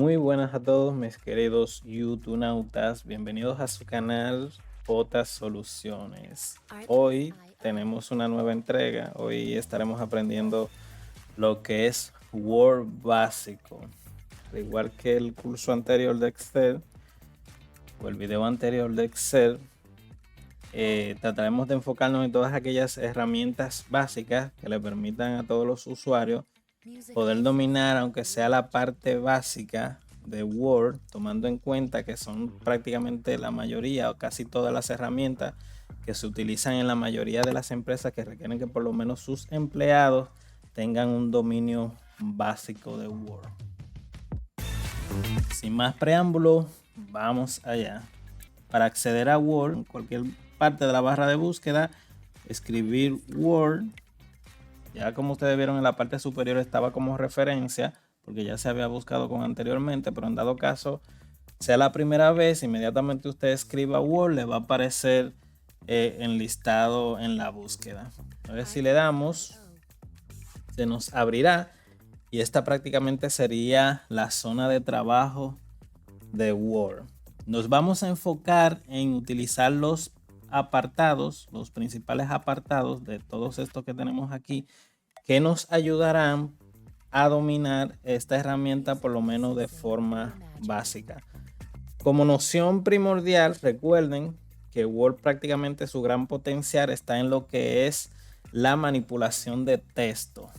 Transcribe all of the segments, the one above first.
Muy buenas a todos mis queridos YouTunautas, bienvenidos a su canal Potas Soluciones. Hoy tenemos una nueva entrega, hoy estaremos aprendiendo lo que es Word básico. Al igual que el curso anterior de Excel o el video anterior de Excel, trataremos de enfocarnos en todas aquellas herramientas básicas que le permitan a todos los usuarios poder dominar, aunque sea la parte básica de Word, tomando en cuenta que son prácticamente la mayoría o casi todas las herramientas que se utilizan en la mayoría de las empresas que requieren que por lo menos sus empleados tengan un dominio básico de Word. Sin más preámbulo, vamos allá. Para acceder a Word, en cualquier parte de la barra de búsqueda, escribir Word. Ya como ustedes vieron en la parte superior estaba como referencia, porque ya se había buscado con anteriormente, pero en dado caso sea la primera vez, inmediatamente usted escriba Word, le va a aparecer enlistado en la búsqueda. A ver si le damos, se nos abrirá y esta prácticamente sería la zona de trabajo de Word. Nos vamos a enfocar en utilizar los apartados, los principales apartados de todos estos que tenemos aquí, que nos ayudarán a dominar esta herramienta por lo menos de forma básica. Como noción primordial, recuerden que Word prácticamente su gran potencial está en lo que es la manipulación de texto,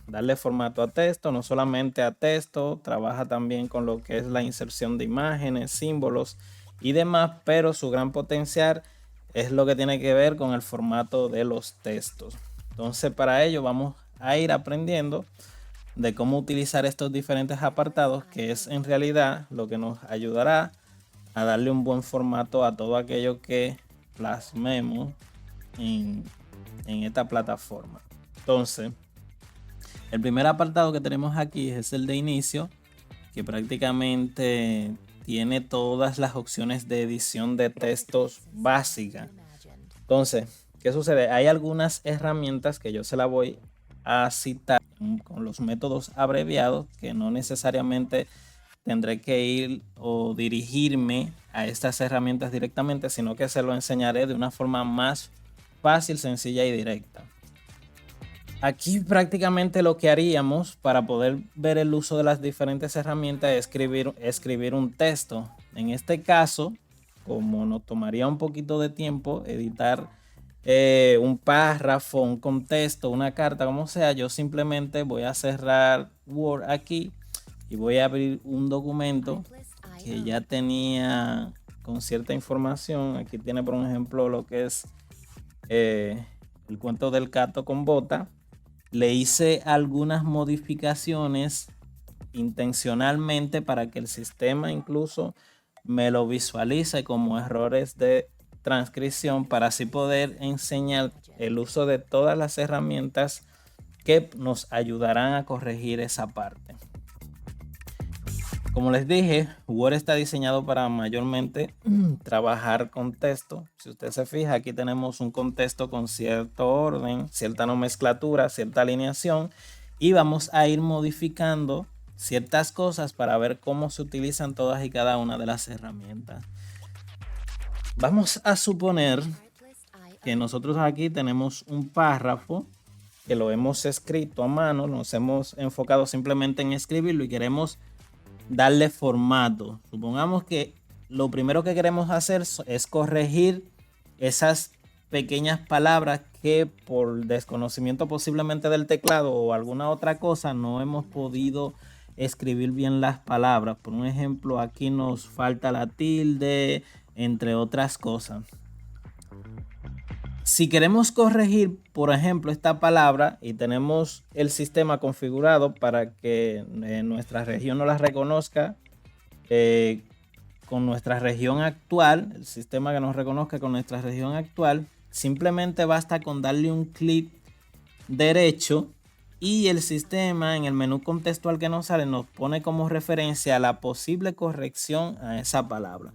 darle formato a texto, no solamente a texto, trabaja también con lo que es la inserción de imágenes, símbolos y demás, pero su gran potencial es lo que tiene que ver con el formato de los textos. Entonces, para ello vamos a ir aprendiendo de cómo utilizar estos diferentes apartados, que es en realidad lo que nos ayudará a darle un buen formato a todo aquello que plasmemos en esta plataforma. Entonces, el primer apartado que tenemos aquí es el de inicio, que prácticamente tiene todas las opciones de edición de textos básicas. Entonces, ¿qué sucede? Hay algunas herramientas que yo se la voy a citar con los métodos abreviados, que no necesariamente tendré que ir o dirigirme a estas herramientas directamente, sino que se lo enseñaré de una forma más fácil, sencilla y directa. Aquí prácticamente lo que haríamos para poder ver el uso de las diferentes herramientas es escribir un texto. En este caso, como nos tomaría un poquito de tiempo editar un párrafo, un contexto, una carta, como sea, yo simplemente voy a cerrar Word aquí y voy a abrir un documento que ya tenía con cierta información. Aquí tiene, por ejemplo, lo que es el cuento del gato con bota. Le hice algunas modificaciones intencionalmente para que el sistema incluso me lo visualice como errores de transcripción, para así poder enseñar el uso de todas las herramientas que nos ayudarán a corregir esa parte. Como les dije, Word está diseñado para mayormente trabajar con texto. Si usted se fija, aquí tenemos un contexto con cierto orden, cierta nomenclatura, cierta alineación, y vamos a ir modificando ciertas cosas para ver cómo se utilizan todas y cada una de las herramientas. Vamos a suponer que nosotros aquí tenemos un párrafo que lo hemos escrito a mano, nos hemos enfocado simplemente en escribirlo y queremos darle formato. Supongamos que lo primero que queremos hacer es corregir esas pequeñas palabras que por desconocimiento posiblemente del teclado o alguna otra cosa no hemos podido escribir bien las palabras. Por un ejemplo, aquí nos falta la tilde, entre otras cosas. Si queremos corregir, por ejemplo, esta palabra y tenemos el sistema configurado para que nuestra región no la reconozca con nuestra región actual, el sistema que nos reconozca con nuestra región actual, simplemente basta con darle un clic derecho y el sistema en el menú contextual que nos sale nos pone como referencia la posible corrección a esa palabra.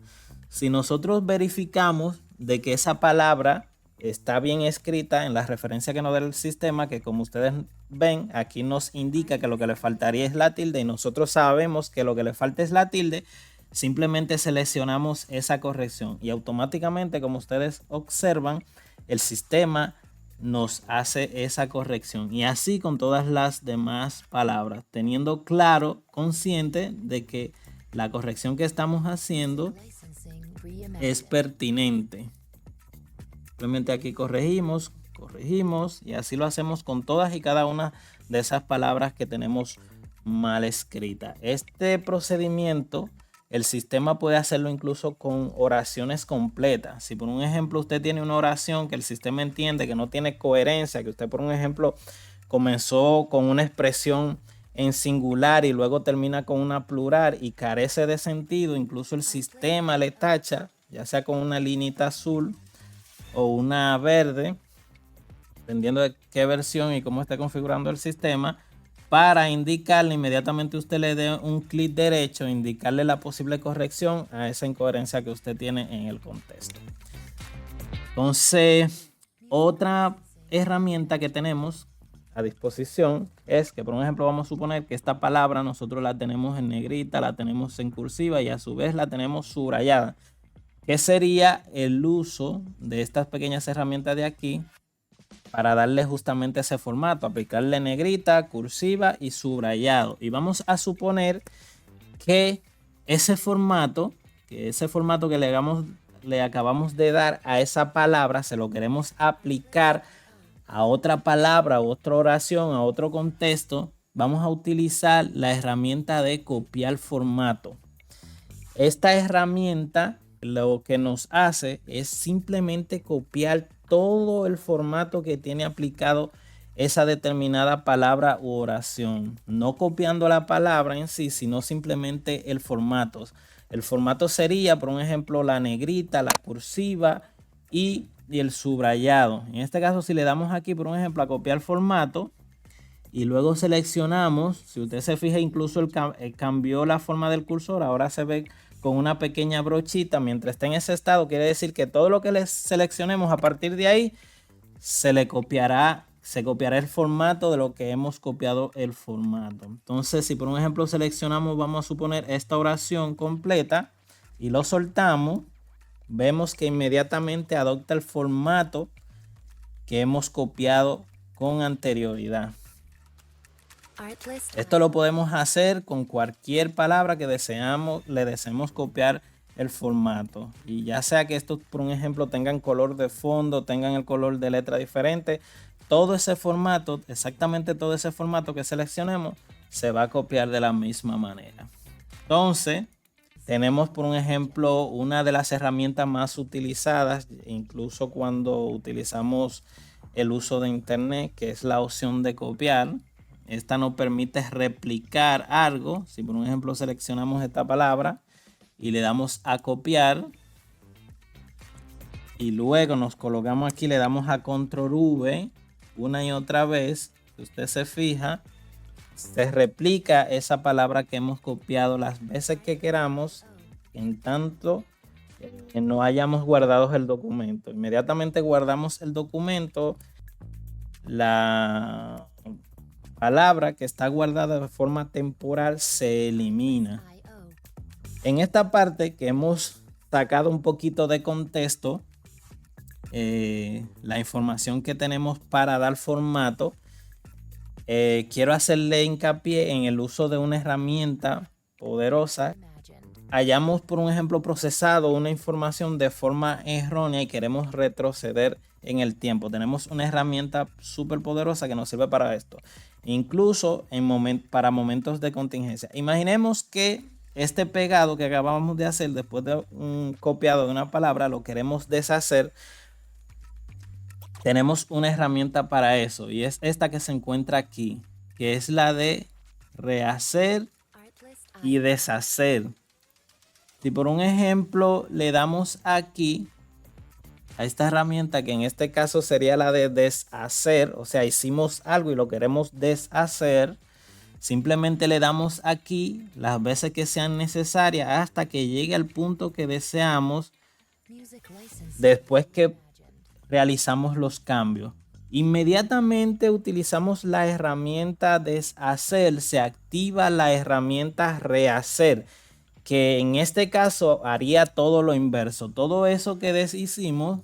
Si nosotros verificamos de que esa palabra está bien escrita en la referencia que nos da el sistema, que como ustedes ven, aquí nos indica que lo que le faltaría es la tilde y nosotros sabemos que lo que le falta es la tilde. Simplemente seleccionamos esa corrección y automáticamente, como ustedes observan, el sistema nos hace esa corrección. Y así con todas las demás palabras, teniendo claro, consciente de que la corrección que estamos haciendo es pertinente. Simplemente aquí corregimos y así lo hacemos con todas y cada una de esas palabras que tenemos mal escritas. Este procedimiento el sistema puede hacerlo incluso con oraciones completas. Si por un ejemplo usted tiene una oración que el sistema entiende que no tiene coherencia, que usted por un ejemplo comenzó con una expresión en singular y luego termina con una plural y carece de sentido, incluso el sistema le tacha, ya sea con una linita azul o una verde, dependiendo de qué versión y cómo esté configurando el sistema, para indicarle inmediatamente usted le dé un clic derecho, indicarle la posible corrección a esa incoherencia que usted tiene en el contexto. Entonces, otra herramienta que tenemos a disposición es que, por ejemplo, vamos a suponer que esta palabra nosotros la tenemos en negrita, la tenemos en cursiva y a su vez la tenemos subrayada. ¿Qué sería el uso de estas pequeñas herramientas de aquí para darle justamente ese formato? Aplicarle negrita, cursiva y subrayado. Y vamos a suponer que ese formato que le acabamos de dar a esa palabra, se lo queremos aplicar a otra palabra, a otra oración, a otro contexto. Vamos a utilizar la herramienta de copiar formato. Esta herramienta lo que nos hace es simplemente copiar todo el formato que tiene aplicado esa determinada palabra u oración. No copiando la palabra en sí, sino simplemente el formato. El formato sería, por un ejemplo, la negrita, la cursiva y el subrayado. En este caso, si le damos aquí, por un ejemplo, a copiar formato y luego seleccionamos, si usted se fija, incluso cambió la forma del cursor, ahora se ve con una pequeña brochita mientras está en ese estado. Quiere decir que todo lo que le seleccionemos a partir de ahí se copiará el formato de lo que hemos copiado el formato. Entonces, si por un ejemplo seleccionamos, vamos a suponer esta oración completa y lo soltamos, vemos que inmediatamente adopta el formato que hemos copiado con anterioridad. Esto lo podemos hacer con cualquier palabra que le deseemos copiar el formato. Y ya sea que estos, por un ejemplo, tengan color de fondo, tengan el color de letra diferente, todo ese formato, exactamente todo ese formato que seleccionemos, se va a copiar de la misma manera. Entonces, tenemos, por un ejemplo, una de las herramientas más utilizadas, incluso cuando utilizamos el uso de internet, que es la opción de copiar. Esta nos permite replicar algo. Si por un ejemplo seleccionamos esta palabra y le damos a copiar y luego nos colocamos aquí, le damos a control V una y otra vez, si usted se fija, se replica esa palabra que hemos copiado las veces que queramos, en tanto que no hayamos guardado el documento. Inmediatamente guardamos el documento, la palabra que está guardada de forma temporal se elimina. En esta parte que hemos sacado un poquito de contexto, la información que tenemos para dar formato, quiero hacerle hincapié en el uso de una herramienta poderosa. Hayamos, por un ejemplo, procesado una información de forma errónea y queremos retroceder en el tiempo. Tenemos una herramienta súper poderosa que nos sirve para esto. Incluso para momentos de contingencia. Imaginemos que este pegado que acabamos de hacer después de un copiado de una palabra lo queremos deshacer. Tenemos una herramienta para eso y es esta que se encuentra aquí, que es la de rehacer y deshacer. Si por un ejemplo le damos aquí a esta herramienta, que en este caso sería la de deshacer, o sea, hicimos algo y lo queremos deshacer, simplemente le damos aquí las veces que sean necesarias hasta que llegue al punto que deseamos. Después que realizamos los cambios. Inmediatamente utilizamos la herramienta deshacer, se activa la herramienta rehacer, que en este caso haría todo lo inverso. Todo eso que deshicimos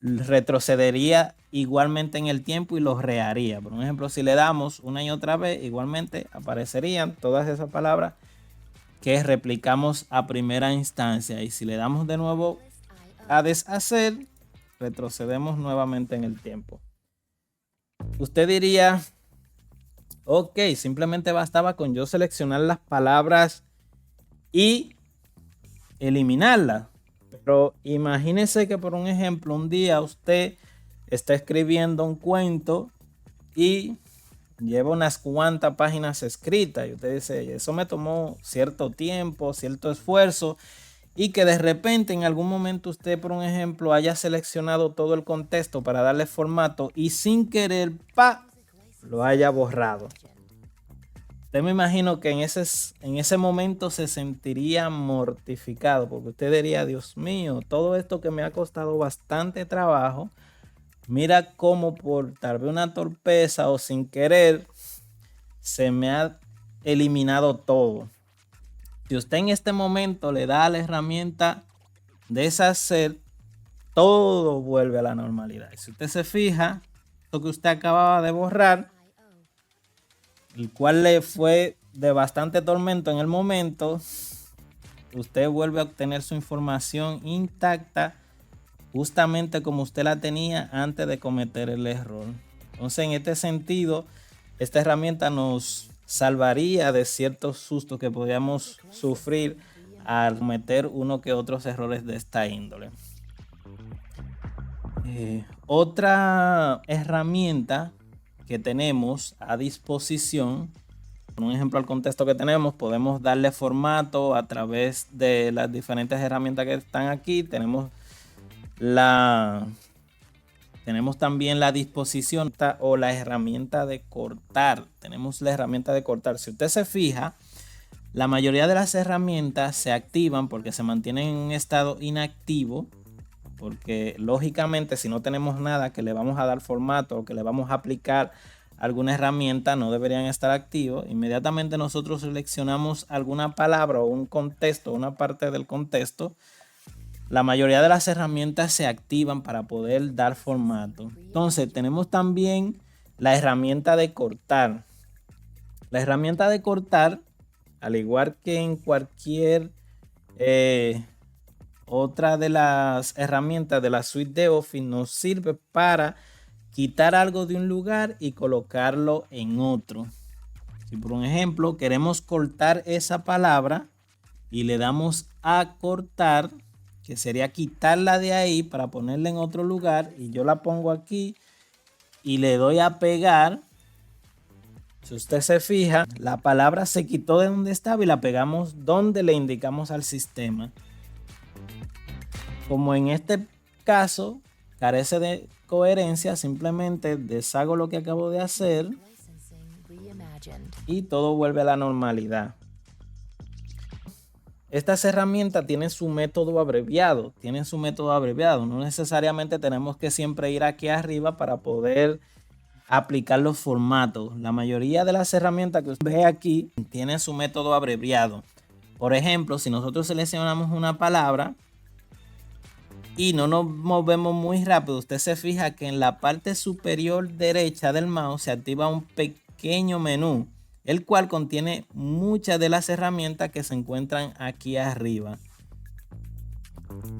retrocedería igualmente en el tiempo y lo reharía. Por ejemplo, si le damos una y otra vez, igualmente aparecerían todas esas palabras que replicamos a primera instancia. Y si le damos de nuevo a deshacer, retrocedemos nuevamente en el tiempo. Usted diría, ok, simplemente bastaba con yo seleccionar las palabras y eliminarlas. Pero imagínese que, por un ejemplo, un día usted está escribiendo un cuento y lleva unas cuantas páginas escritas y usted dice, eso me tomó cierto tiempo, cierto esfuerzo, y que de repente en algún momento usted, por un ejemplo, haya seleccionado todo el contexto para darle formato y sin querer, lo haya borrado. Usted, me imagino que en ese momento se sentiría mortificado, porque usted diría, Dios mío, todo esto que me ha costado bastante trabajo, mira cómo por tal vez una torpeza o sin querer se me ha eliminado todo. Si usted en este momento le da a la herramienta deshacer, todo vuelve a la normalidad. Si usted se fija, lo que usted acababa de borrar, el cual le fue de bastante tormento en el momento, usted vuelve a obtener su información intacta, justamente como usted la tenía antes de cometer el error. Entonces, en este sentido, esta herramienta nos salvaría de ciertos sustos que podíamos sufrir al cometer uno que otros errores de esta índole. Otra herramienta que tenemos a disposición, por un ejemplo al contexto que tenemos, podemos darle formato a través de las diferentes herramientas que están aquí. Tenemos también la disposición o la herramienta de cortar. Tenemos la herramienta de cortar. Si usted se fija, la mayoría de las herramientas se activan porque se mantienen en un estado inactivo, porque lógicamente si no tenemos nada que le vamos a dar formato o que le vamos a aplicar alguna herramienta, no deberían estar activos. Inmediatamente nosotros seleccionamos alguna palabra o un contexto, una parte del contexto, la mayoría de las herramientas se activan para poder dar formato. Entonces tenemos también la herramienta de cortar. La herramienta de cortar, al igual que en cualquier otra de las herramientas de la suite de Office, nos sirve para quitar algo de un lugar y colocarlo en otro. Si por un ejemplo queremos cortar esa palabra y le damos a cortar, que sería quitarla de ahí para ponerla en otro lugar, y yo la pongo aquí y le doy a pegar, si usted se fija, la palabra se quitó de donde estaba y la pegamos donde le indicamos al sistema. Como en este caso carece de coherencia, simplemente deshago lo que acabo de hacer y todo vuelve a la normalidad. Estas herramientas tienen su método abreviado. No necesariamente tenemos que siempre ir aquí arriba para poder aplicar los formatos. La mayoría de las herramientas que usted ve aquí tienen su método abreviado. Por ejemplo, si nosotros seleccionamos una palabra y no nos movemos muy rápido, usted se fija que en la parte superior derecha del mouse se activa un pequeño menú, el cual contiene muchas de las herramientas que se encuentran aquí arriba.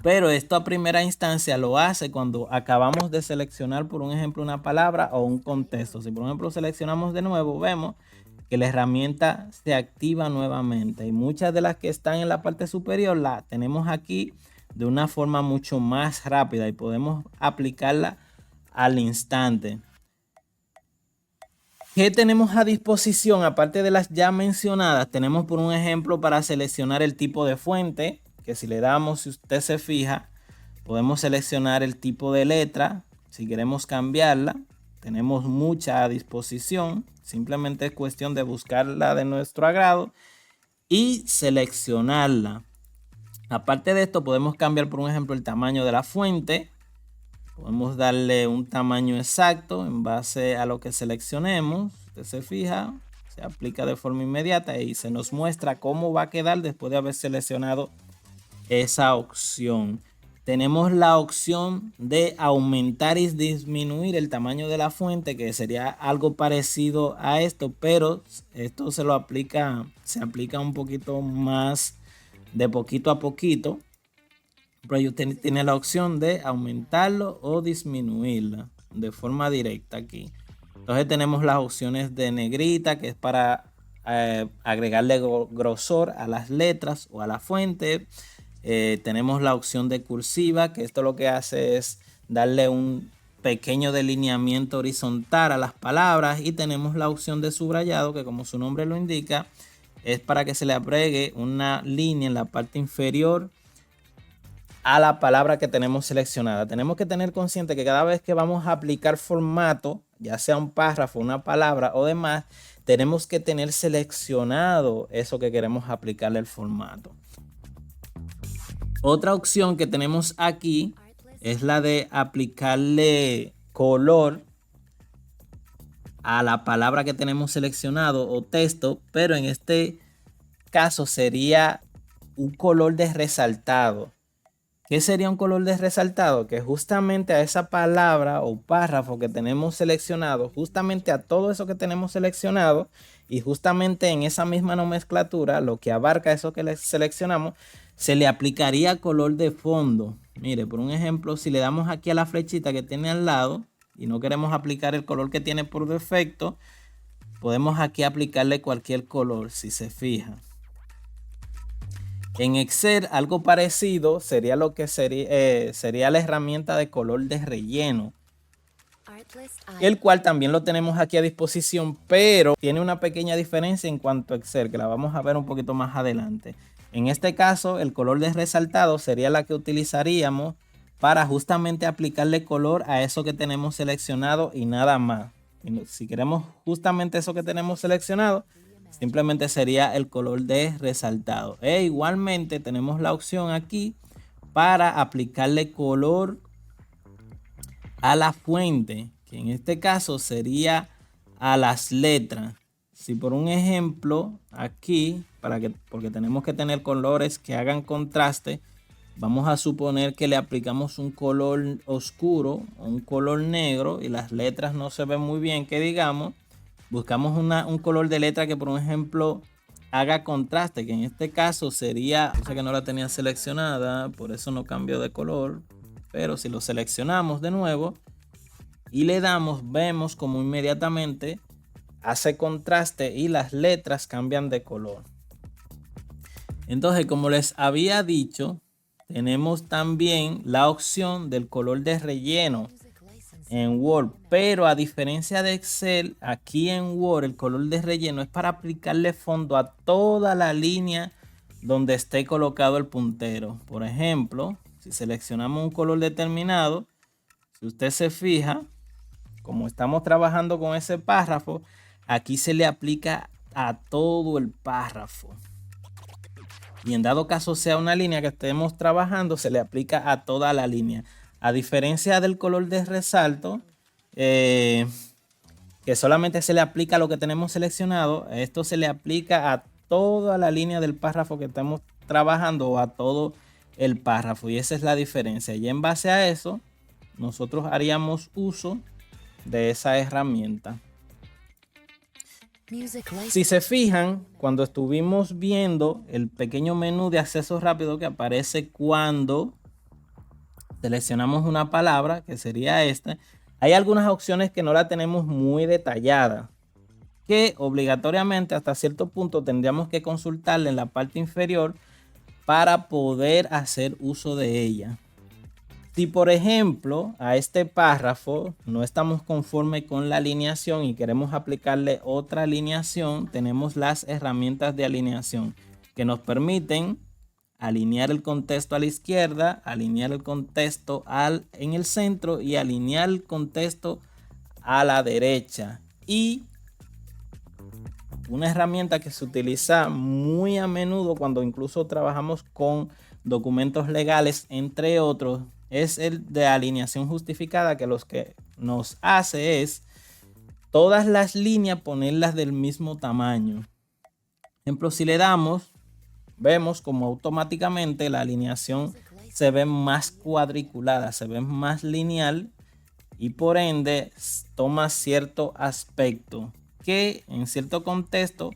Pero esto a primera instancia lo hace cuando acabamos de seleccionar, por un ejemplo, una palabra o un contexto. Si por ejemplo seleccionamos de nuevo, vemos que la herramienta se activa nuevamente. Y muchas de las que están en la parte superior las tenemos aquí de una forma mucho más rápida y podemos aplicarla al instante. ¿Qué tenemos a disposición? Aparte de las ya mencionadas, tenemos por un ejemplo para seleccionar el tipo de fuente, que si le damos, si usted se fija, podemos seleccionar el tipo de letra. Si queremos cambiarla, tenemos mucha a disposición. Simplemente es cuestión de buscarla de nuestro agrado y seleccionarla. Aparte de esto, podemos cambiar, por un ejemplo, el tamaño de la fuente. Podemos darle un tamaño exacto en base a lo que seleccionemos. Usted se fija, se aplica de forma inmediata y se nos muestra cómo va a quedar después de haber seleccionado esa opción. Tenemos la opción de aumentar y disminuir el tamaño de la fuente, que sería algo parecido a esto, pero esto se aplica un poquito más de poquito a poquito. Pero usted tiene la opción de aumentarlo o disminuirlo de forma directa aquí. Entonces tenemos las opciones de negrita, que es para agregarle grosor a las letras o a la fuente. Tenemos la opción de cursiva, que esto lo que hace es darle un pequeño delineamiento horizontal a las palabras. Y tenemos la opción de subrayado, que como su nombre lo indica, es para que se le agregue una línea en la parte inferior a la palabra que tenemos seleccionada. Tenemos que tener consciente que cada vez que vamos a aplicar formato, ya sea un párrafo, una palabra o demás, tenemos que tener seleccionado eso que queremos aplicarle el formato. Otra opción que tenemos aquí es la de aplicarle color a la palabra que tenemos seleccionado o texto, pero en este caso sería un color de resaltado. ¿Qué sería un color de resaltado? Que justamente a esa palabra o párrafo que tenemos seleccionado, justamente a todo eso que tenemos seleccionado y justamente en esa misma nomenclatura, lo que abarca eso que seleccionamos, se le aplicaría color de fondo. Mire, por un ejemplo, si le damos aquí a la flechita que tiene al lado y no queremos aplicar el color que tiene por defecto, podemos aquí aplicarle cualquier color, si se fija. En Excel algo parecido sería lo que sería la herramienta de color de relleno, el cual también lo tenemos aquí a disposición, pero tiene una pequeña diferencia en cuanto a Excel, que la vamos a ver un poquito más adelante. En este caso, el color de resaltado sería la que utilizaríamos para justamente aplicarle color a eso que tenemos seleccionado y nada más. Si queremos justamente eso que tenemos seleccionado, simplemente sería el color de resaltado. E igualmente tenemos la opción aquí para aplicarle color a la fuente, que en este caso sería a las letras. Si por un ejemplo aquí, porque tenemos que tener colores que hagan contraste, vamos a suponer que le aplicamos un color oscuro o un color negro y las letras no se ven muy bien, que digamos, buscamos un color de letra que por un ejemplo haga contraste, que en este caso sería, o sea que no la tenía seleccionada, por eso no cambió de color, pero si lo seleccionamos de nuevo y le damos, vemos como inmediatamente hace contraste y las letras cambian de color. Entonces, como les había dicho, tenemos también la opción del color de relleno en Word, pero a diferencia de Excel, aquí en Word el color de relleno es para aplicarle fondo a toda la línea donde esté colocado el puntero. Por ejemplo, si seleccionamos un color determinado, si usted se fija, como estamos trabajando con ese párrafo, aquí se le aplica a todo el párrafo. Y en dado caso sea una línea que estemos trabajando, se le aplica a toda la línea. A diferencia del color de resalto, que solamente se le aplica a lo que tenemos seleccionado, esto se le aplica a toda la línea del párrafo que estamos trabajando o a todo el párrafo. Y esa es la diferencia. Y en base a eso, nosotros haríamos uso de esa herramienta. Si se fijan, cuando estuvimos viendo el pequeño menú de acceso rápido que aparece cuando seleccionamos una palabra, que sería esta, hay algunas opciones que no la tenemos muy detallada, que obligatoriamente hasta cierto punto tendríamos que consultarla en la parte inferior para poder hacer uso de ella. Si por ejemplo a este párrafo no estamos conforme con la alineación y queremos aplicarle otra alineación, tenemos las herramientas de alineación que nos permiten alinear el contexto a la izquierda, alinear el contexto en el centro y alinear el contexto a la derecha. Y una herramienta que se utiliza muy a menudo cuando incluso trabajamos con documentos legales, entre otros, es el de alineación justificada, que lo que nos hace es todas las líneas ponerlas del mismo tamaño. Ejemplo, si le damos, vemos como automáticamente la alineación se ve más cuadriculada, se ve más lineal y por ende toma cierto aspecto que en cierto contexto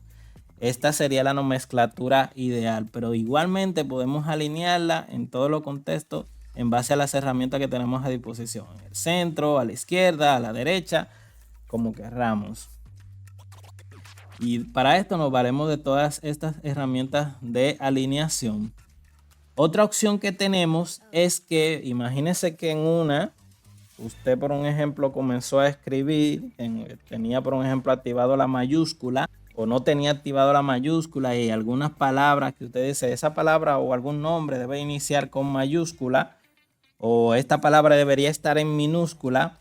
esta sería la nomenclatura ideal, pero igualmente podemos alinearla en todos los contextos en base a las herramientas que tenemos a disposición, en el centro, a la izquierda, a la derecha, como querramos. Y para esto nos valemos de todas estas herramientas de alineación. Otra opción que tenemos es que imagínese que en una usted, por un ejemplo, comenzó a escribir, tenía por un ejemplo activado la mayúscula o no tenía activado la mayúscula y algunas palabras que usted dice, esa palabra o algún nombre debe iniciar con mayúscula o esta palabra debería estar en minúscula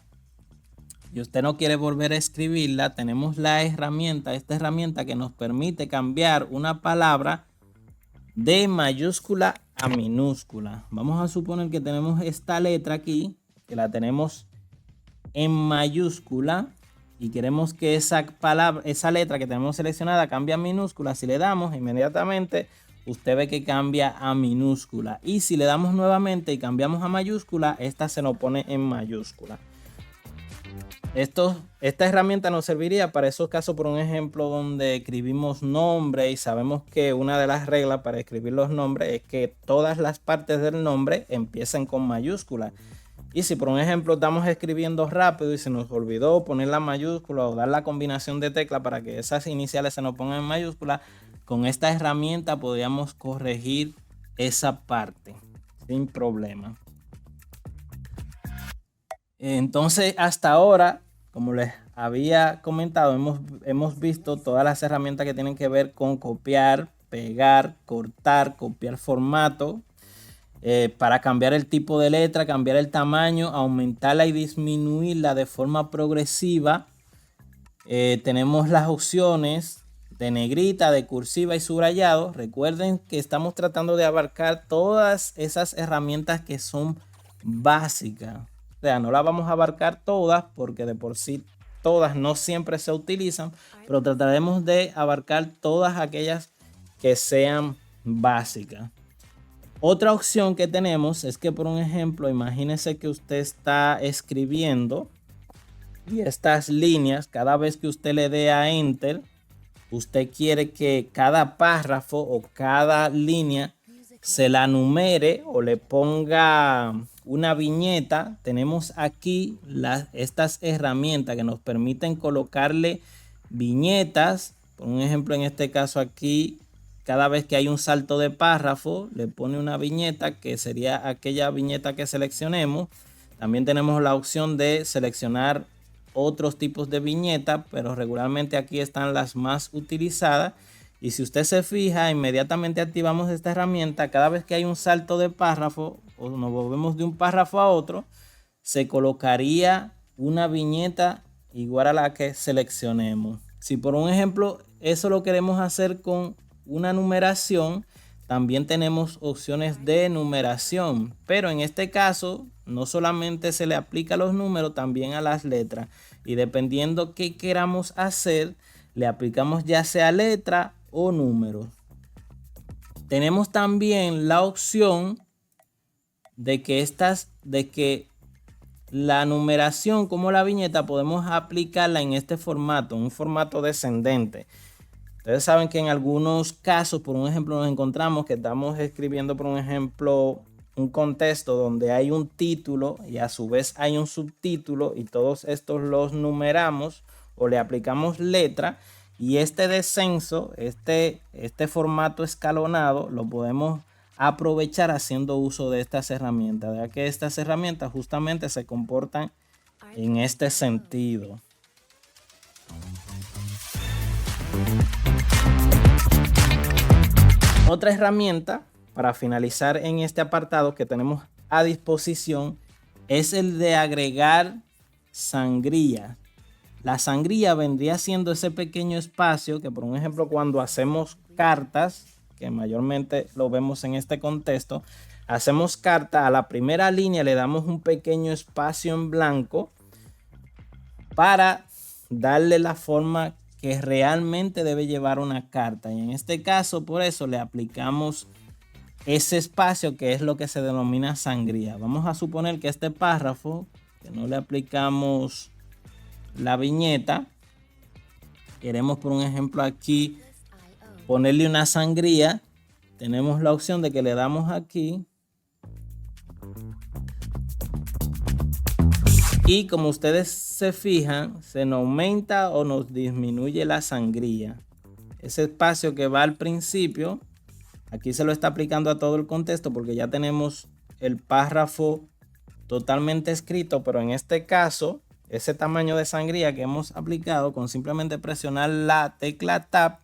y usted no quiere volver a escribirla, tenemos esta herramienta que nos permite cambiar una palabra de mayúscula a minúscula. Vamos a suponer que tenemos esta letra aquí, que la tenemos en mayúscula y queremos que esa letra que tenemos seleccionada cambie a minúscula. Si le damos inmediatamente, usted ve que cambia a minúscula. Y si le damos nuevamente y cambiamos a mayúscula, esta se nos pone en mayúscula. Esta herramienta nos serviría para esos casos, por un ejemplo, donde escribimos nombre y sabemos que una de las reglas para escribir los nombres es que todas las partes del nombre empiecen con mayúscula. Y si por un ejemplo estamos escribiendo rápido y se nos olvidó poner la mayúscula o dar la combinación de tecla para que esas iniciales se nos pongan en mayúscula, con esta herramienta podríamos corregir esa parte sin problema. Entonces, hasta ahora, como les había comentado, hemos visto todas las herramientas que tienen que ver con copiar, pegar, cortar, copiar formato, para cambiar el tipo de letra, cambiar el tamaño, aumentarla y disminuirla de forma progresiva. Tenemos las opciones de negrita, de cursiva y subrayado. Recuerden que estamos tratando de abarcar todas esas herramientas que son básicas. O sea, no las vamos a abarcar todas porque de por sí todas no siempre se utilizan, pero trataremos de abarcar todas aquellas que sean básicas. Otra opción que tenemos es que, por un ejemplo, imagínese que usted está escribiendo y estas líneas, cada vez que usted le dé a Enter, usted quiere que cada párrafo o cada línea se la numere o le ponga una viñeta. Tenemos aquí estas herramientas que nos permiten colocarle viñetas. Por un ejemplo, en este caso aquí, cada vez que hay un salto de párrafo, le pone una viñeta que sería aquella viñeta que seleccionemos. También tenemos la opción de seleccionar otros tipos de viñetas, pero regularmente aquí están las más utilizadas. Y si usted se fija, inmediatamente activamos esta herramienta. Cada vez que hay un salto de párrafo o nos movemos de un párrafo a otro, se colocaría una viñeta igual a la que seleccionemos. Si por un ejemplo eso lo queremos hacer con una numeración, también tenemos opciones de numeración, pero en este caso no solamente se le aplica los números, también a las letras, y dependiendo qué queramos hacer, le aplicamos ya sea letra o número. Tenemos también la opción de que la numeración como la viñeta podemos aplicarla en este formato, un formato descendente. Ustedes saben que en algunos casos, por un ejemplo, nos encontramos que estamos escribiendo, por un ejemplo, un contexto donde hay un título y a su vez hay un subtítulo y todos estos los numeramos o le aplicamos letra, y este descenso, este formato escalonado lo podemos aprovechar haciendo uso de estas herramientas, ya que estas herramientas justamente se comportan en este sentido. Otra herramienta para finalizar en este apartado que tenemos a disposición es el de agregar sangría. La sangría vendría siendo ese pequeño espacio que, por un ejemplo, cuando hacemos cartas, que mayormente lo vemos en este contexto, hacemos carta, a la primera línea le damos un pequeño espacio en blanco para darle la forma que realmente debe llevar una carta. Y en este caso, por eso le aplicamos ese espacio que es lo que se denomina sangría. Vamos a suponer que este párrafo, que no le aplicamos la viñeta, queremos por un ejemplo aquí ponerle una sangría. Tenemos la opción de que le damos aquí y como ustedes se fijan, se nos aumenta o nos disminuye la sangría. Ese espacio que va al principio, aquí se lo está aplicando a todo el contexto porque ya tenemos el párrafo totalmente escrito, pero en este caso, ese tamaño de sangría que hemos aplicado, con simplemente presionar la tecla Tab,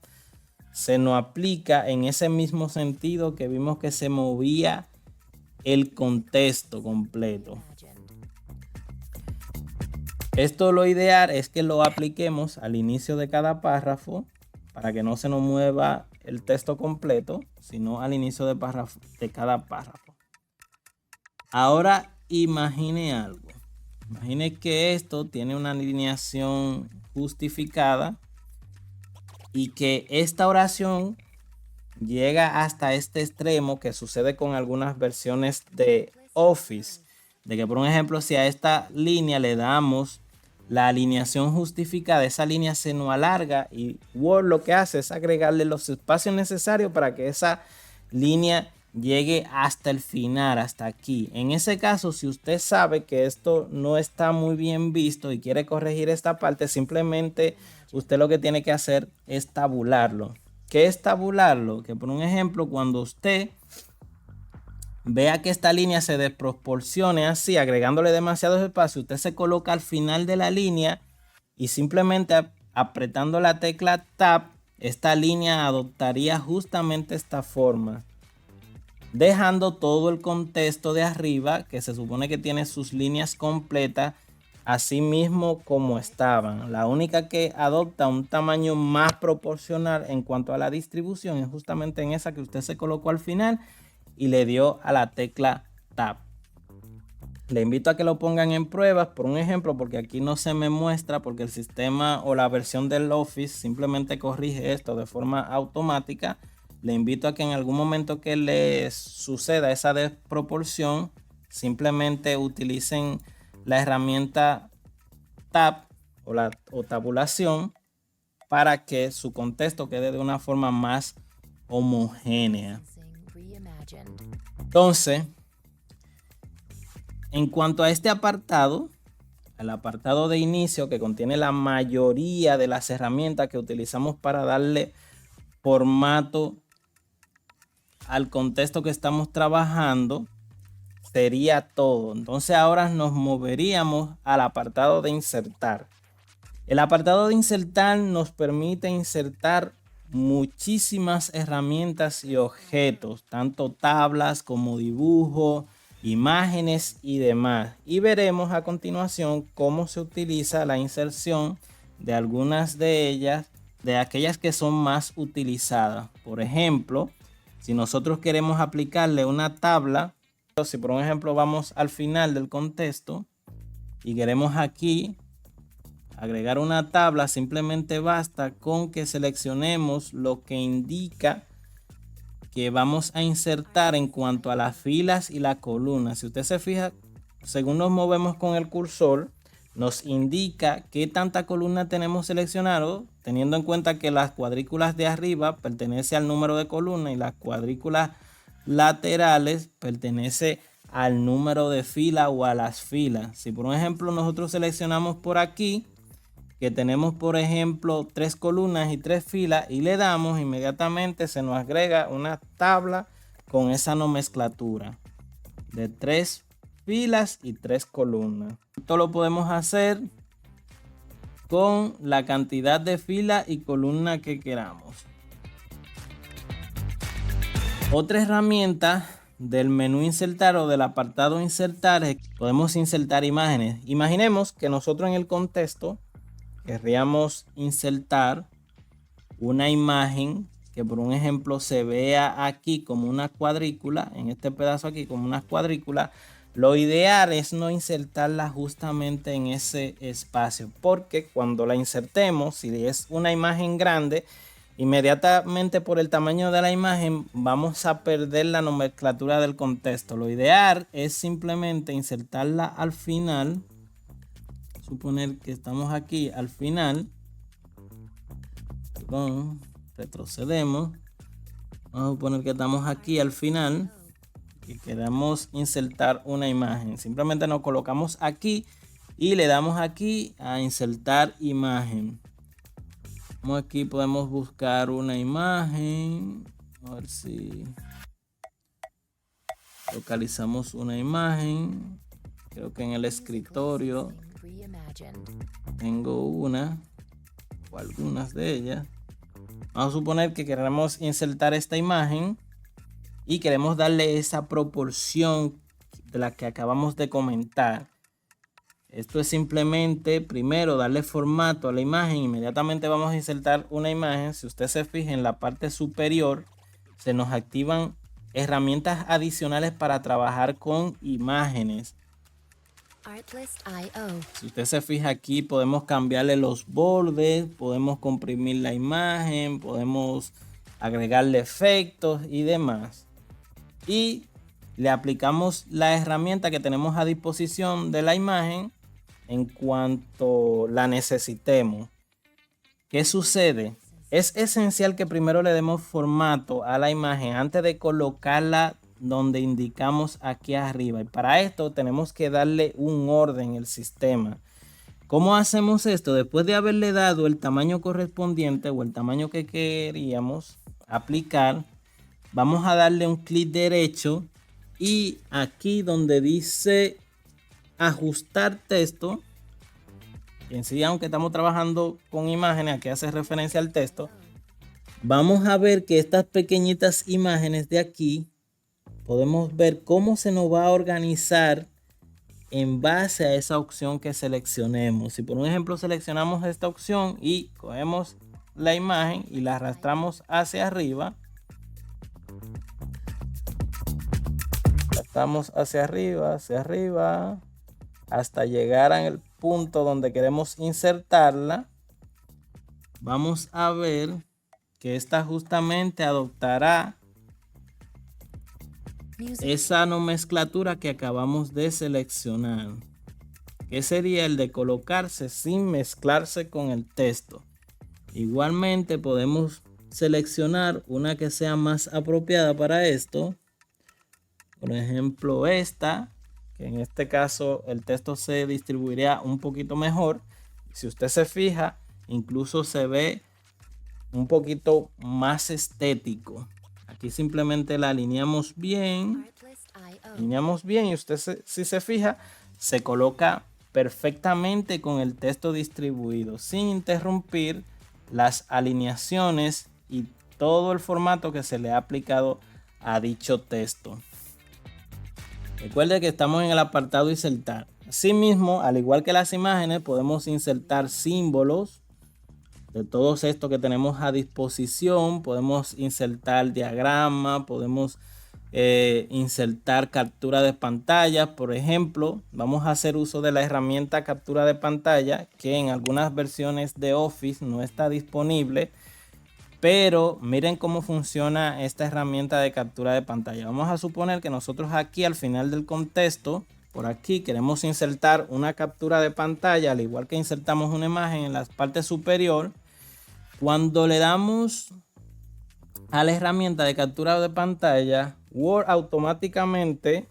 se nos aplica en ese mismo sentido que vimos que se movía el contexto completo. Esto, lo ideal es que lo apliquemos al inicio de cada párrafo para que no se nos mueva el texto completo, sino al inicio de cada párrafo. Ahora imagine algo. Imagine que esto tiene una alineación justificada y que esta oración llega hasta este extremo, que sucede con algunas versiones de Office. De que, por un ejemplo, si a esta línea le damos la alineación justificada, esa línea se nos alarga y Word lo que hace es agregarle los espacios necesarios para que esa línea llegue hasta el final, hasta aquí. En ese caso, si usted sabe que esto no está muy bien visto y quiere corregir esta parte, simplemente usted lo que tiene que hacer es tabularlo. ¿Qué es tabularlo? Que por un ejemplo, cuando usted vea que esta línea se desproporcione así, agregándole demasiados espacios, usted se coloca al final de la línea y simplemente apretando la tecla Tab, esta línea adoptaría justamente esta forma, dejando todo el contexto de arriba, que se supone que tiene sus líneas completas, así mismo como estaban. La única que adopta un tamaño más proporcional en cuanto a la distribución es justamente en esa que usted se colocó al final y le dio a la tecla Tab. Le invito a que lo pongan en pruebas, por un ejemplo, porque aquí no se me muestra, porque el sistema o la versión del Office simplemente corrige esto de forma automática. Le invito a que en algún momento que les suceda esa desproporción, simplemente utilicen la herramienta Tab o tabulación para que su contexto quede de una forma más homogénea. Entonces, en cuanto a este apartado, el apartado de inicio, que contiene la mayoría de las herramientas que utilizamos para darle formato al contexto que estamos trabajando, sería todo. Entonces ahora nos moveríamos al apartado de insertar. El apartado de insertar nos permite insertar muchísimas herramientas y objetos, tanto tablas como dibujos, imágenes y demás. Y veremos a continuación cómo se utiliza la inserción de algunas de ellas, de aquellas que son más utilizadas. Por ejemplo, si nosotros queremos aplicarle una tabla, si por un ejemplo vamos al final del contexto y queremos aquí agregar una tabla, simplemente basta con que seleccionemos lo que indica que vamos a insertar en cuanto a las filas y las columnas. Si usted se fija, según nos movemos con el cursor, nos indica qué tanta columna tenemos seleccionado, teniendo en cuenta que las cuadrículas de arriba pertenecen al número de columna y las cuadrículas laterales pertenecen al número de fila o a las filas. Si por ejemplo nosotros seleccionamos por aquí que tenemos por ejemplo 3 columnas y 3 filas y le damos, inmediatamente se nos agrega una tabla con esa nomenclatura de 3 filas y 3 columnas. Esto lo podemos hacer con la cantidad de filas y columnas que queramos. Otra herramienta del menú insertar o del apartado insertar es que podemos insertar imágenes. Imaginemos que nosotros en el contexto querríamos insertar una imagen que por un ejemplo se vea aquí como una cuadrícula, en este pedazo aquí como una cuadrícula, lo ideal es no insertarla justamente en ese espacio, porque cuando la insertemos, si es una imagen grande, inmediatamente por el tamaño de la imagen vamos a perder la nomenclatura del contexto. Lo ideal es simplemente insertarla al final. Suponer que estamos aquí al final. Perdón, retrocedemos. Vamos a suponer que estamos aquí al final y queremos insertar una imagen. Simplemente nos colocamos aquí y le damos aquí a insertar imagen. Aquí podemos buscar una imagen. A ver si localizamos una imagen. Creo que en el escritorio tengo una o algunas de ellas. Vamos a suponer que queremos insertar esta imagen y queremos darle esa proporción de la que acabamos de comentar. Esto es simplemente primero darle formato a la imagen. Inmediatamente vamos a insertar una imagen. Si usted se fija en la parte superior, se nos activan herramientas adicionales para trabajar con imágenes. Si usted se fija aquí, podemos cambiarle los bordes, podemos comprimir la imagen, podemos agregarle efectos y demás. Y le aplicamos la herramienta que tenemos a disposición de la imagen en cuanto la necesitemos. ¿Qué sucede? Es esencial que primero le demos formato a la imagen antes de colocarla donde indicamos aquí arriba. Y para esto tenemos que darle un orden al sistema. ¿Cómo hacemos esto? Después de haberle dado el tamaño correspondiente o el tamaño que queríamos aplicar, vamos a darle un clic derecho y aquí donde dice ajustar texto, en sí, aunque estamos trabajando con imágenes, aquí hace referencia al texto, vamos a ver que estas pequeñitas imágenes de aquí podemos ver cómo se nos va a organizar en base a esa opción que seleccionemos. Si por un ejemplo seleccionamos esta opción y cogemos la imagen y la arrastramos hacia arriba, arrastramos hacia arriba, hasta llegar al punto donde queremos insertarla, vamos a ver que esta justamente adoptará esa nomenclatura que acabamos de seleccionar, que sería el de colocarse sin mezclarse con el texto. Igualmente podemos seleccionar una que sea más apropiada para esto. Por ejemplo, esta, que en este caso el texto se distribuiría un poquito mejor. Si usted se fija, incluso se ve un poquito más estético. Aquí simplemente la alineamos bien y usted si se fija, se coloca perfectamente con el texto distribuido sin interrumpir las alineaciones y todo el formato que se le ha aplicado a dicho texto. Recuerde que estamos en el apartado insertar. Asimismo, al igual que las imágenes, podemos insertar símbolos de todos estos que tenemos a disposición. Podemos insertar diagrama, podemos insertar captura de pantalla. Por ejemplo, vamos a hacer uso de la herramienta captura de pantalla, que en algunas versiones de Office no está disponible, pero miren cómo funciona esta herramienta de captura de pantalla. Vamos a suponer que nosotros aquí al final del contexto, por aquí queremos insertar una captura de pantalla, al igual que insertamos una imagen en la parte superior. Cuando le damos a la herramienta de captura de pantalla, Word automáticamente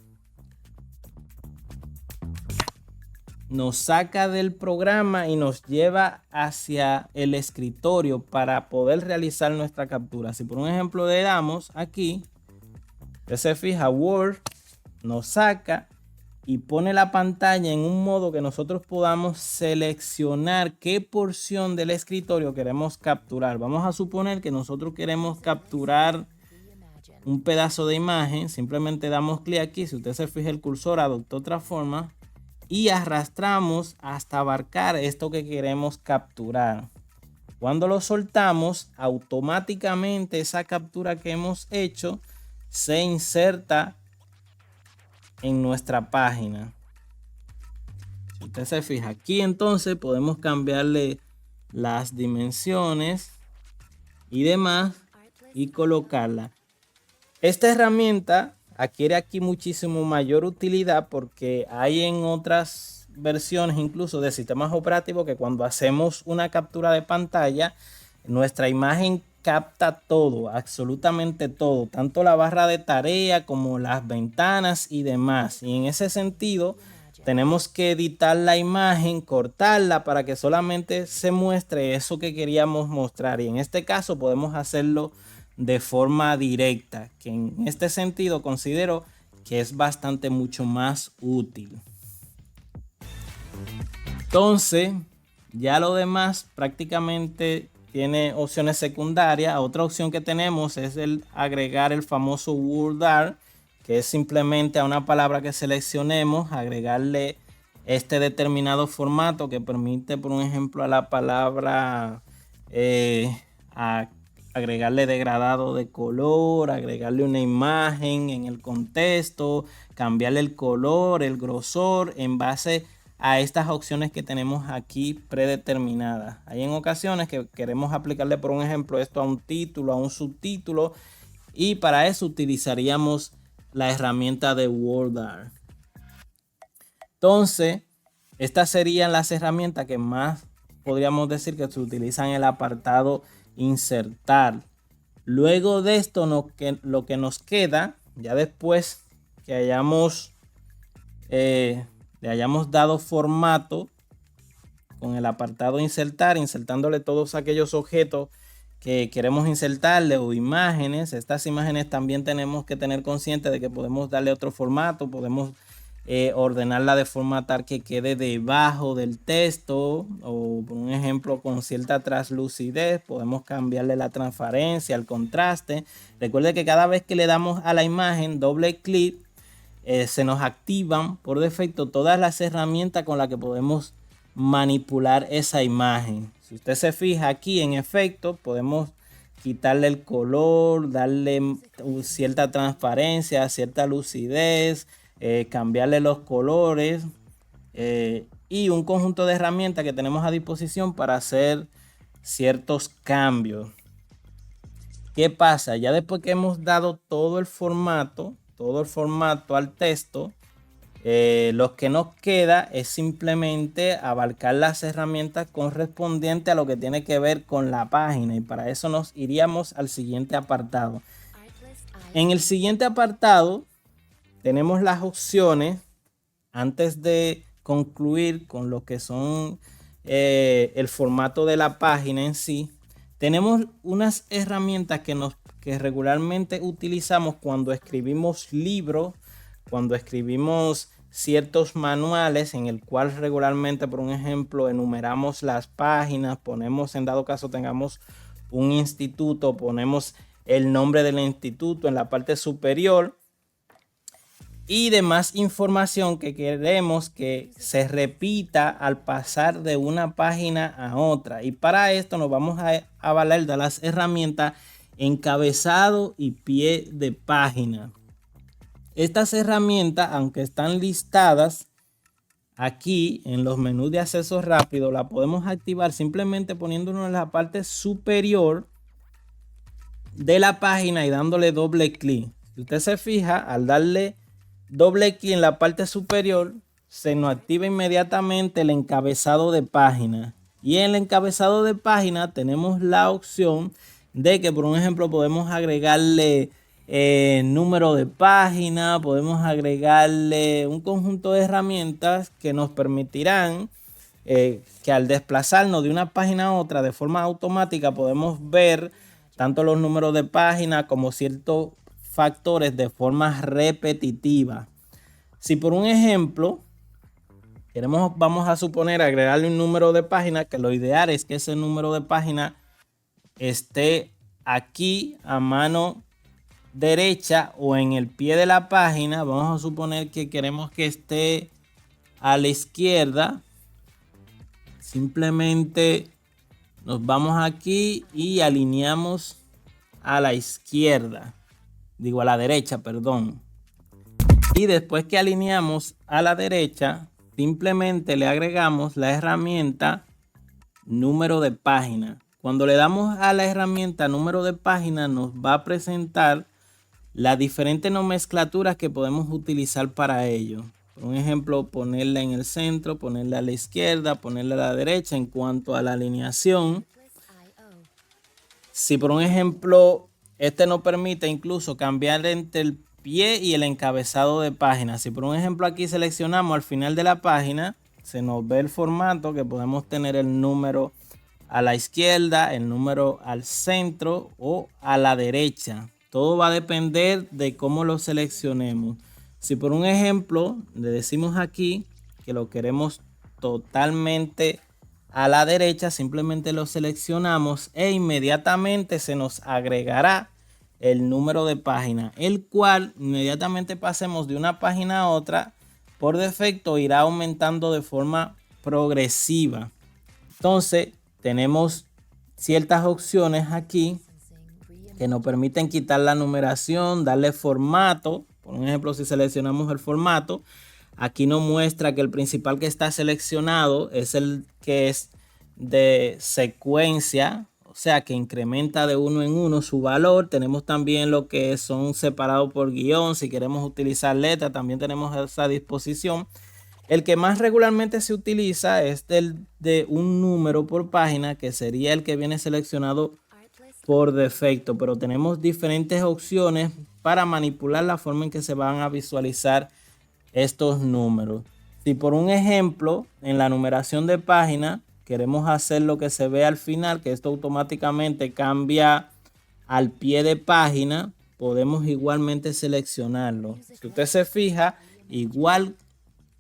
nos saca del programa y nos lleva hacia el escritorio para poder realizar nuestra captura. Si por un ejemplo le damos aquí, usted se fija, Word nos saca y pone la pantalla en un modo que nosotros podamos seleccionar qué porción del escritorio queremos capturar. Vamos a suponer que nosotros queremos capturar un pedazo de imagen. Simplemente damos clic aquí. Si usted se fija, el cursor adoptó otra forma y arrastramos hasta abarcar esto que queremos capturar. Cuando lo soltamos, automáticamente esa captura que hemos hecho se inserta en nuestra página. Si usted se fija aquí, entonces podemos cambiarle las dimensiones y demás y colocarla. Esta herramienta adquiere aquí muchísimo mayor utilidad porque hay en otras versiones incluso de sistemas operativos que cuando hacemos una captura de pantalla, nuestra imagen capta todo, absolutamente todo, tanto la barra de tarea como las ventanas y demás. Y en ese sentido tenemos que editar la imagen, cortarla para que solamente se muestre eso que queríamos mostrar. Y en este caso podemos hacerlo de forma directa, que en este sentido considero que es bastante mucho más útil. Entonces, ya lo demás prácticamente tiene opciones secundarias. Otra opción que tenemos es el agregar el famoso WordArt, que es simplemente a una palabra que seleccionemos agregarle este determinado formato que permite, por un ejemplo, a la palabra agregarle degradado de color, agregarle una imagen en el contexto, cambiarle el color, el grosor en base a estas opciones que tenemos aquí predeterminadas. Hay en ocasiones que queremos aplicarle, por un ejemplo, esto a un título, a un subtítulo, y para eso utilizaríamos la herramienta de WordArt. Entonces, estas serían las herramientas que más podríamos decir que se utilizan en el apartado insertar. Luego de esto, lo que nos queda, ya después que le hayamos dado formato con el apartado insertar, insertándole todos aquellos objetos que queremos insertarle o imágenes. Estas imágenes también tenemos que tener consciente de que podemos darle otro formato, podemos ordenarla de forma tal que quede debajo del texto, o por un ejemplo con cierta translucidez podemos cambiarle la transparencia, el contraste. Recuerde que cada vez que le damos a la imagen doble clic, se nos activan por defecto todas las herramientas con las que podemos manipular esa imagen. Si usted se fija aquí, en efecto, podemos quitarle el color, darle cierta transparencia, cierta lucidez, cambiarle los colores y un conjunto de herramientas que tenemos a disposición para hacer ciertos cambios. ¿Qué pasa? Ya después que hemos dado todo el formato al texto, lo que nos queda es simplemente abarcar las herramientas correspondientes a lo que tiene que ver con la página, y para eso nos iríamos al siguiente apartado. En el siguiente apartado tenemos las opciones antes de concluir con lo que son el formato de la página en sí. Tenemos unas herramientas que regularmente utilizamos cuando escribimos libros, cuando escribimos ciertos manuales en el cual regularmente, por un ejemplo, enumeramos las páginas, ponemos, en dado caso tengamos un instituto, ponemos el nombre del instituto en la parte superior y demás información que queremos que se repita al pasar de una página a otra. Y para esto nos vamos a valer de las herramientas encabezado y pie de página. Estas herramientas, aunque están listadas aquí en los menús de acceso rápido, la podemos activar simplemente poniéndonos en la parte superior de la página y dándole doble clic. Si usted se fija, al darle doble clic en la parte superior, se nos activa inmediatamente el encabezado de página. Y en el encabezado de página tenemos la opción de que, por un ejemplo, podemos agregarle número de página, podemos agregarle un conjunto de herramientas que nos permitirán que al desplazarnos de una página a otra de forma automática podemos ver tanto los números de página como ciertos factores de forma repetitiva. Si por un ejemplo vamos a suponer agregarle un número de página, que lo ideal es que ese número de página esté aquí a mano derecha o en el pie de la página. Vamos a suponer que queremos que esté a la izquierda. Simplemente nos vamos aquí y alineamos a la izquierda. Digo a la derecha, perdón. Y después que alineamos a la derecha, simplemente le agregamos la herramienta número de página. Cuando le damos a la herramienta número de página, nos va a presentar las diferentes nomenclaturas que podemos utilizar para ello. Por un ejemplo, ponerla en el centro, ponerla a la izquierda, ponerla a la derecha en cuanto a la alineación. Si por un ejemplo, este nos permite incluso cambiar entre el pie y el encabezado de página. Si por un ejemplo aquí seleccionamos al final de la página, se nos ve el formato que podemos tener el número a la izquierda, el número al centro o a la derecha. Todo va a depender de cómo lo seleccionemos. Si por un ejemplo le decimos aquí que lo queremos totalmente a la derecha, simplemente lo seleccionamos e inmediatamente se nos agregará el número de página, el cual inmediatamente pasemos de una página a otra, por defecto irá aumentando de forma progresiva. Entonces tenemos ciertas opciones aquí que nos permiten quitar la numeración, darle formato. Por ejemplo, si seleccionamos el formato, aquí nos muestra que el principal que está seleccionado es el que es de secuencia, o sea que incrementa de uno en uno su valor. Tenemos también lo que son separados por guión. Si queremos utilizar letras, también tenemos esa disposición. El que más regularmente se utiliza es el de un número por página, que sería el que viene seleccionado por defecto, pero tenemos diferentes opciones para manipular la forma en que se van a visualizar estos números. Si por un ejemplo en la numeración de página queremos hacer lo que se ve al final, que esto automáticamente cambia al pie de página, podemos igualmente seleccionarlo. Si usted se fija, igual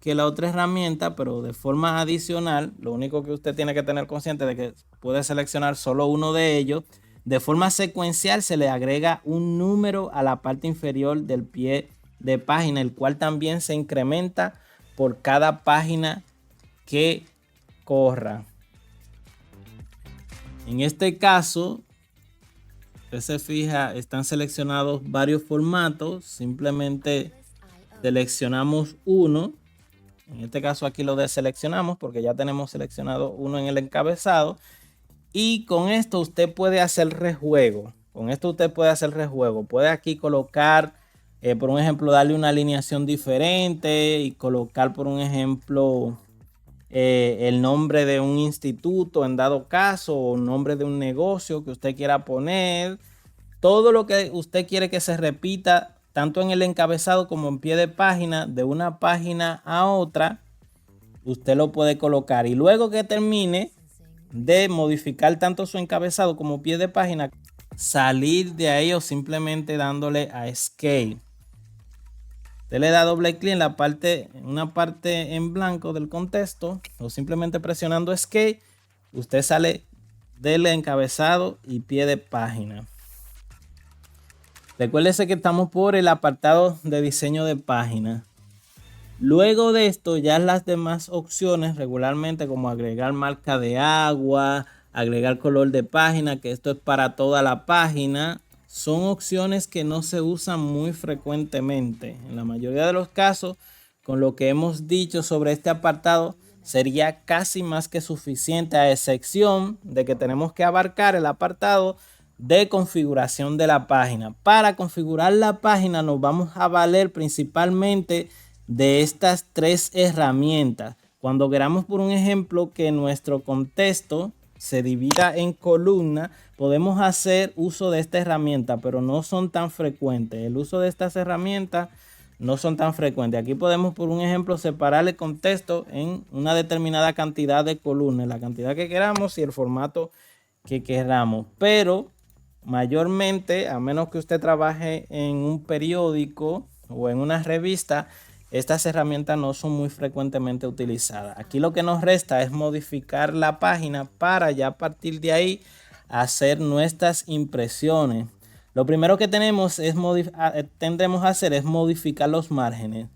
que la otra herramienta, pero de forma adicional, lo único que usted tiene que tener consciente de que puede seleccionar solo uno de ellos. De forma secuencial se le agrega un número a la parte inferior del pie de página, el cual también se incrementa por cada página que corra. En este caso, usted se fija, están seleccionados varios formatos. Simplemente seleccionamos uno. En este caso aquí lo deseleccionamos porque ya tenemos seleccionado uno en el encabezado. Y con esto usted puede hacer rejuego. Puede aquí colocar, por un ejemplo, darle una alineación diferente y colocar, por un ejemplo, el nombre de un instituto en dado caso, o nombre de un negocio que usted quiera poner. Todo lo que usted quiere que se repita, tanto en el encabezado como en pie de página, de una página a otra, usted lo puede colocar. Y luego que termine de modificar tanto su encabezado como pie de página, salir de ahí o simplemente dándole a Escape. Usted le da doble clic en una parte en blanco del contexto, o simplemente presionando Escape, usted sale del encabezado y pie de página. Recuérdese que estamos por el apartado de diseño de página. Luego de esto, ya las demás opciones regularmente, como agregar marca de agua, agregar color de página, que esto es para toda la página, son opciones que no se usan muy frecuentemente. En la mayoría de los casos, con lo que hemos dicho sobre este apartado, sería casi más que suficiente, a excepción de que tenemos que abarcar el apartado de configuración de la página. Para configurar la página nos vamos a valer principalmente de estas tres herramientas. Cuando queramos, por un ejemplo, que nuestro contexto se divida en columnas, podemos hacer uso de esta herramienta, pero no son tan frecuentes. El uso de estas herramientas no son tan frecuentes. Aquí podemos, por un ejemplo, separar el contexto en una determinada cantidad de columnas, la cantidad que queramos y el formato que queramos. Pero mayormente, a menos que usted trabaje en un periódico o en una revista, estas herramientas no son muy frecuentemente utilizadas. Aquí lo que nos resta es modificar la página para ya a partir de ahí hacer nuestras impresiones. Lo primero que tendremos a hacer es modificar los márgenes.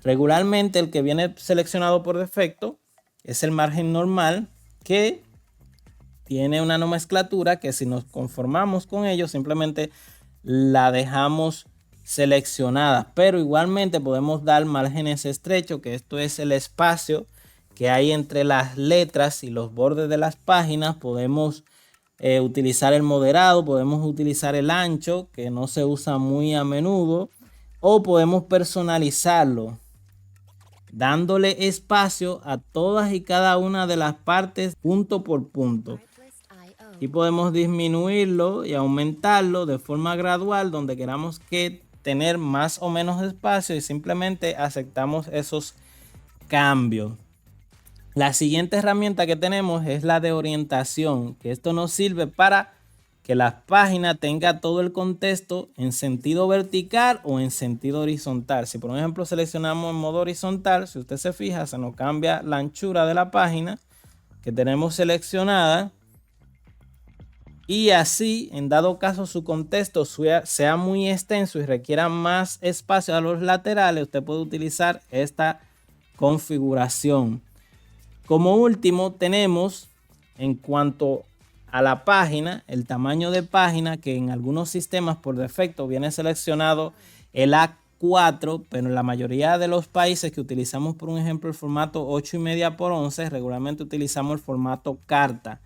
Regularmente el que viene seleccionado por defecto es el margen normal, que tiene una nomenclatura que si nos conformamos con ello simplemente la dejamos seleccionada, pero igualmente podemos dar márgenes estrechos, que esto es el espacio que hay entre las letras y los bordes de las páginas. Podemos utilizar el moderado, podemos utilizar el ancho, que no se usa muy a menudo, o podemos personalizarlo dándole espacio a todas y cada una de las partes punto por punto. Y podemos disminuirlo y aumentarlo de forma gradual donde queramos que tener más o menos espacio, y simplemente aceptamos esos cambios. La siguiente herramienta que tenemos es la de orientación, que esto nos sirve para que la página tenga todo el contexto en sentido vertical o en sentido horizontal. Si por ejemplo seleccionamos en modo horizontal, si usted se fija, se nos cambia la anchura de la página que tenemos seleccionada. Y así, en dado caso su contexto sea muy extenso y requiera más espacio a los laterales, usted puede utilizar esta configuración. Como último tenemos, en cuanto a la página, el tamaño de página, que en algunos sistemas por defecto viene seleccionado el A4, pero en la mayoría de los países que utilizamos, por un ejemplo, el formato 8,5 por 11, regularmente utilizamos el formato carta.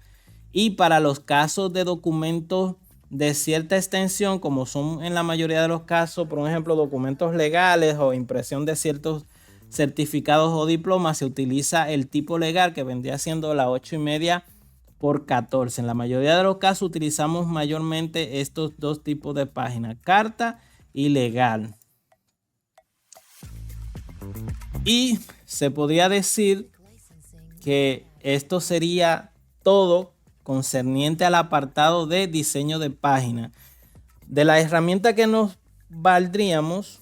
Y para los casos de documentos de cierta extensión, como son en la mayoría de los casos, por ejemplo, documentos legales o impresión de ciertos certificados o diplomas, se utiliza el tipo legal, que vendría siendo la 8,5 por 14. En la mayoría de los casos utilizamos mayormente estos dos tipos de páginas, carta y legal. Y se podría decir que esto sería todo concerniente al apartado de diseño de página. De la herramienta que nos valdríamos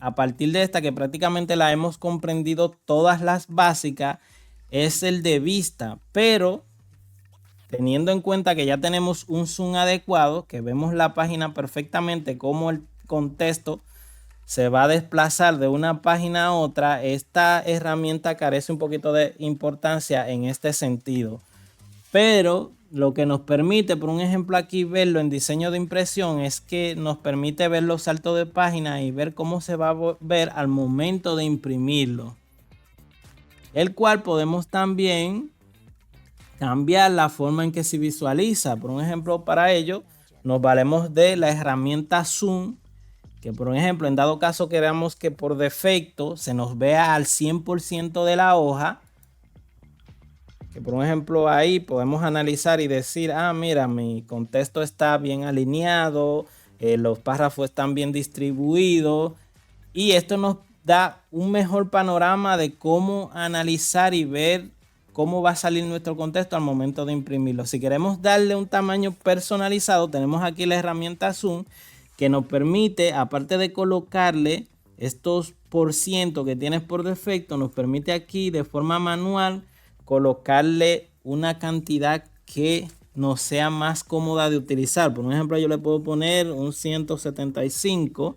a partir de esta, que prácticamente la hemos comprendido todas las básicas, es el de vista, pero teniendo en cuenta que ya tenemos un zoom adecuado, que vemos la página perfectamente, como el contexto se va a desplazar de una página a otra, esta herramienta carece un poquito de importancia en este sentido. Pero lo que nos permite, por un ejemplo aquí, verlo en diseño de impresión, es que nos permite ver los saltos de página y ver cómo se va a ver al momento de imprimirlo. El cual podemos también cambiar la forma en que se visualiza. Por un ejemplo, para ello nos valemos de la herramienta Zoom, que por ejemplo, en dado caso queramos que por defecto se nos vea al 100% de la hoja, que por ejemplo ahí podemos analizar y decir, mira, mi contexto está bien alineado, los párrafos están bien distribuidos, y esto nos da un mejor panorama de cómo analizar y ver cómo va a salir nuestro contexto al momento de imprimirlo. Si queremos darle un tamaño personalizado, tenemos aquí la herramienta Zoom, que nos permite, aparte de colocarle estos % que tienes por defecto, nos permite aquí de forma manual colocarle una cantidad que nos sea más cómoda de utilizar. Por ejemplo, yo le puedo poner un 175.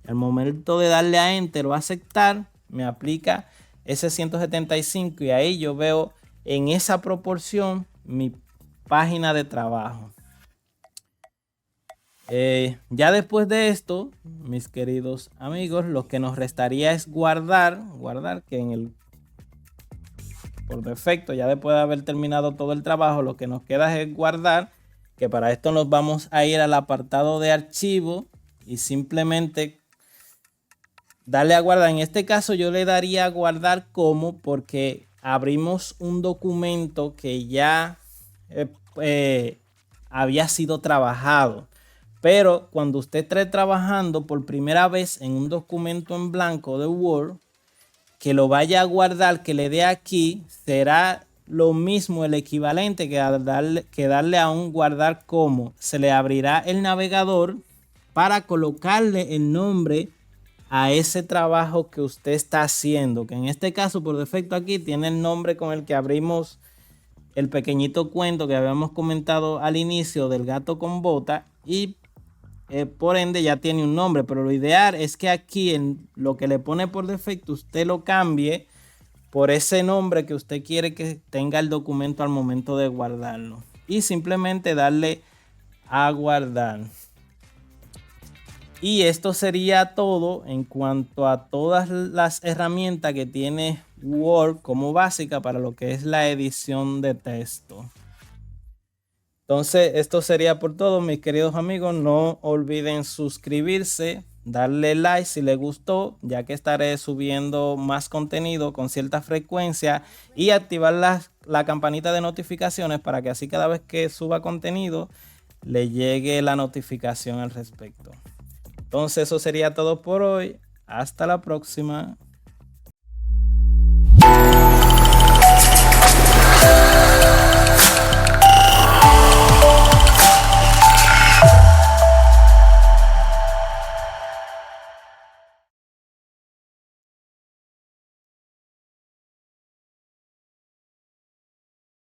Al momento de darle a enter o aceptar, me aplica ese 175 y ahí yo veo en esa proporción mi página de trabajo. Ya después de esto, mis queridos amigos, lo que nos restaría es guardar, que en el por defecto, ya después de haber terminado todo el trabajo, lo que nos queda es guardar, que para esto nos vamos a ir al apartado de archivo y simplemente darle a guardar. En este caso yo le daría a guardar como, porque abrimos un documento que ya había sido trabajado. Pero cuando usted esté trabajando por primera vez en un documento en blanco de Word, que lo vaya a guardar, que le dé aquí, será lo mismo, el equivalente que darle a un guardar como. Se le abrirá el navegador para colocarle el nombre a ese trabajo que usted está haciendo, que en este caso por defecto aquí tiene el nombre con el que abrimos el pequeñito cuento que habíamos comentado al inicio del gato con bota, y por ende ya tiene un nombre, pero lo ideal es que aquí en lo que le pone por defecto usted lo cambie por ese nombre que usted quiere que tenga el documento al momento de guardarlo. Y simplemente darle a guardar. Y esto sería todo en cuanto a todas las herramientas que tiene Word como básica para lo que es la edición de texto. Entonces, esto sería por todo, mis queridos amigos. No olviden suscribirse, darle like si les gustó, ya que estaré subiendo más contenido con cierta frecuencia, y activar la campanita de notificaciones para que así cada vez que suba contenido le llegue la notificación al respecto. Entonces, eso sería todo por hoy. Hasta la próxima.